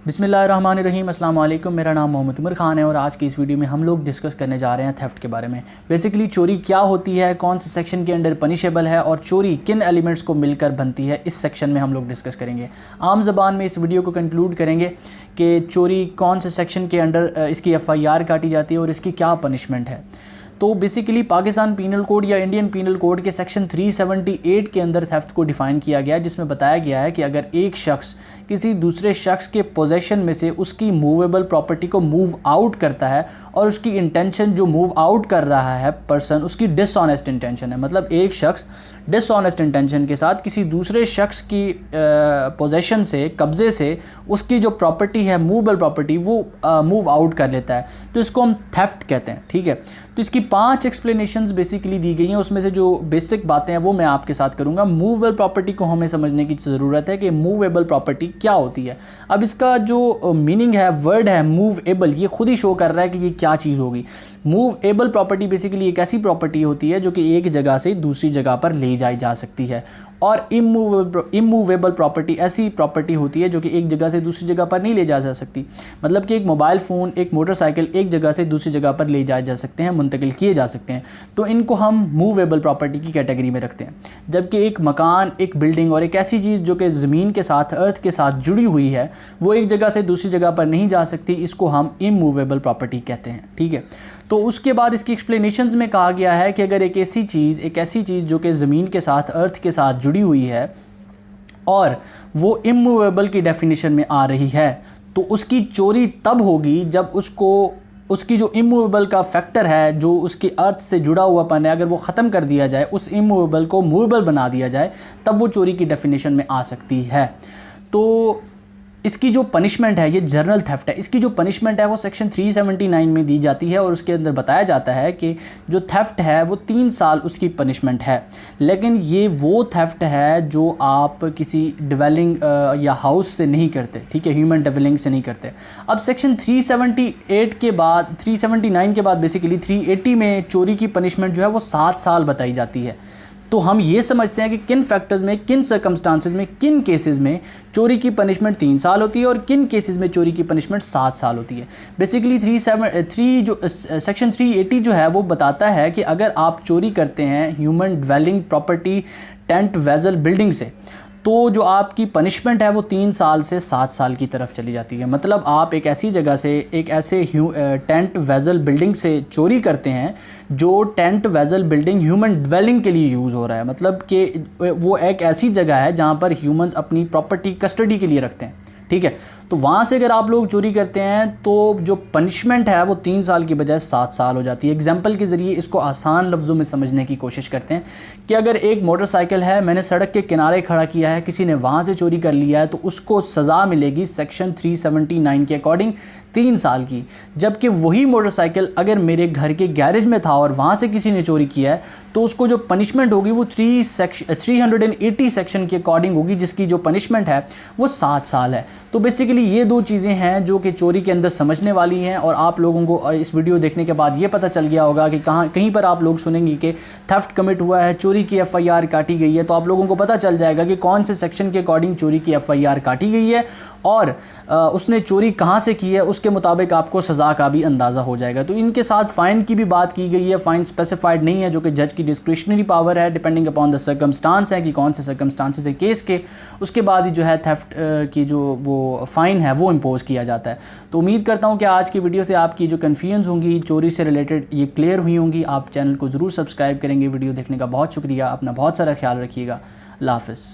बिस्मिल्लाहिर्रहमानिर्रहीम अस्सलाम वालेकुम। मेरा नाम मोहम्मद उमर ख़ान है और आज की इस वीडियो में हम लोग डिस्कस करने जा रहे हैं थेफ्ट के बारे में। बेसिकली चोरी क्या होती है, कौन से सेक्शन के अंडर पनिशेबल है और चोरी किन एलिमेंट्स को मिलकर बनती है, इस सेक्शन में हम लोग डिस्कस करेंगे। आम ज़बान में इस वीडियो को कंक्लूड करेंगे कि चोरी कौन से सेक्शन के अंडर इसकी FIR काटी जाती है और इसकी क्या पनिशमेंट है। तो बेसिकली पाकिस्तान पीनल कोड या इंडियन पीनल कोड के सेक्शन 378 के अंदर थेफ्ट को डिफ़ाइन किया गया है, जिसमें बताया गया है कि अगर एक शख्स किसी दूसरे शख्स के पोजेशन में से उसकी मूवेबल प्रॉपर्टी को मूव आउट करता है और उसकी इंटेंशन जो मूव आउट कर रहा है पर्सन, उसकी डिसऑनेस्ट इंटेंशन है, मतलब एक शख्स डिसऑनेस्ट इंटेंशन के साथ किसी दूसरे शख्स की पोजेशन से, कब्ज़े से उसकी जो प्रॉपर्टी है, मूवेबल प्रॉपर्टी, वो मूव आउट कर लेता है, तो इसको हम थेफ्ट कहते हैं। ठीक है, तो इसकी 5 एक्सप्लेनेशंस बेसिकली दी गई हैं। उसमें से जो बेसिक बातें हैं वो मैं आपके साथ करूंगा। मूवेबल प्रॉपर्टी को हमें समझने की ज़रूरत है कि मूवेबल प्रॉपर्टी क्या होती है। अब इसका जो मीनिंग है, वर्ड है मूवेबल, ये खुद ही शो कर रहा है कि ये क्या चीज़ होगी। मूवेबल प्रॉपर्टी बेसिकली एक ऐसी प्रॉपर्टी होती है जो कि एक जगह से दूसरी जगह पर ले जाई जा सकती है, और इमूवेबल प्रॉपर्टी ऐसी प्रॉपर्टी होती है जो कि एक जगह से दूसरी जगह पर नहीं ले जा सकती। मतलब कि एक मोबाइल फ़ोन, एक मोटरसाइकिल एक जगह से दूसरी जगह पर ले जाए जा सकते हैं, मुंतकिल किए जा सकते हैं, तो इनको हम मूवेबल प्रॉपर्टी की कैटेगरी में रखते हैं। जबकि एक मकान, एक बिल्डिंग और एक ऐसी चीज़ जो कि ज़मीन के साथ, अर्थ के साथ जुड़ी हुई है, वो एक जगह से दूसरी जगह पर नहीं जा सकती, इसको हम इमूवेबल प्रॉपर्टी कहते हैं। ठीक है, तो उसके बाद इसकी एक्सप्लेनेशंस में कहा गया है कि अगर एक ऐसी चीज़ जो कि ज़मीन के साथ, अर्थ के साथ जुड़ी हुई है और वो इमूवेबल की डेफिनेशन में आ रही है, तो उसकी चोरी तब होगी जब उसकी जो इमूवेबल का फैक्टर है, जो उसकी अर्थ से जुड़ा हुआपन है, अगर वो ख़त्म कर दिया जाए, उस इमूवेबल को मूवेबल बना दिया जाए, तब वो चोरी की डेफिनेशन में आ सकती है। तो इसकी जो पनिशमेंट है, ये जर्नल थेफ्ट है, इसकी जो पनिशमेंट है वो सेक्शन 379 में दी जाती है और उसके अंदर बताया जाता है कि जो थेफ्ट है वो 3 साल उसकी पनिशमेंट है। लेकिन ये वो थेफ्ट है जो आप किसी डिवेलिंग या हाउस से नहीं करते, ठीक है, ह्यूमन डिवेलिंग से नहीं करते। अब सेक्शन 378 के बाद, 379 के बाद बेसिकली 380 में चोरी की पनिशमेंट जो है वो 7 साल बताई जाती है। तो हम ये समझते हैं कि किन फैक्टर्स में, किन सर्कमस्टांसेस में, किन केसेस में चोरी की पनिशमेंट 3 साल होती है और किन केसेस में चोरी की पनिशमेंट 7 साल होती है। बेसिकली सेक्शन 380 जो है वो बताता है कि अगर आप चोरी करते हैं human dwelling property, tent, vessel, building से, तो जो आपकी पनिशमेंट है वो 3 साल से 7 साल की तरफ चली जाती है। मतलब आप एक ऐसी जगह से, एक ऐसे टेंट, वेसल, बिल्डिंग से चोरी करते हैं जो tent, vessel, building human dwelling के लिए यूज़ हो रहा है, मतलब कि वो एक ऐसी जगह है जहाँ पर ह्यूमंस अपनी प्रॉपर्टी कस्टडी के लिए रखते हैं। ठीक है, तो वहाँ से अगर आप लोग चोरी करते हैं तो जो पनिशमेंट है वो 3 साल की बजाय 7 साल हो जाती है। एग्जाम्पल के ज़रिए इसको आसान लफ्ज़ों में समझने की कोशिश करते हैं कि अगर एक मोटरसाइकिल है, मैंने सड़क के किनारे खड़ा किया है, किसी ने वहाँ से चोरी कर लिया है, तो उसको सज़ा मिलेगी सेक्शन 379 के अकॉर्डिंग 3 साल की। जबकि वही मोटरसाइकिल अगर मेरे घर के गैरेज में था और वहाँ से किसी ने चोरी किया है, तो उसको जो पनिशमेंट होगी वो 380 सेक्शन के अकॉर्डिंग होगी, जिसकी जो पनिशमेंट है वो 7 साल है। तो बेसिकली ये 2 चीज़ें हैं जो कि चोरी के अंदर समझने वाली हैं, और आप लोगों को इस वीडियो देखने के बाद ये पता चल गया होगा कि कहीं पर आप लोग सुनेंगे कि थेफ्ट कमिट हुआ है, चोरी की FIR काटी गई है, तो आप लोगों को पता चल जाएगा कि कौन से सेक्शन के अकॉर्डिंग चोरी की FIR काटी गई है और उसने चोरी कहाँ से की है, उसके मुताबिक आपको सज़ा का भी अंदाज़ा हो जाएगा। तो इनके साथ फ़ाइन की भी बात की गई है। फ़ाइन स्पेसिफाइड नहीं है, जो कि जज की डिस्क्रिशनरी पावर है, डिपेंडिंग अपॉन द सर्कमस्टांस है कि कौन से सर्कमस्टांसेस है केस के, उसके बाद ही जो है थेफ्ट की जो वो फ़ाइन है वो इम्पोज़ किया जाता है। तो उम्मीद करता हूँ कि आज की वीडियो से आपकी जो कन्फ्यूजन होंगी चोरी से रिलेटेड ये क्लियर हुई होंगी। आप चैनल को ज़रूर सब्सक्राइब करेंगे। वीडियो देखने का बहुत शुक्रिया। अपना बहुत सारा ख्याल रखिएगा। अल्लाह हाफ़िज़।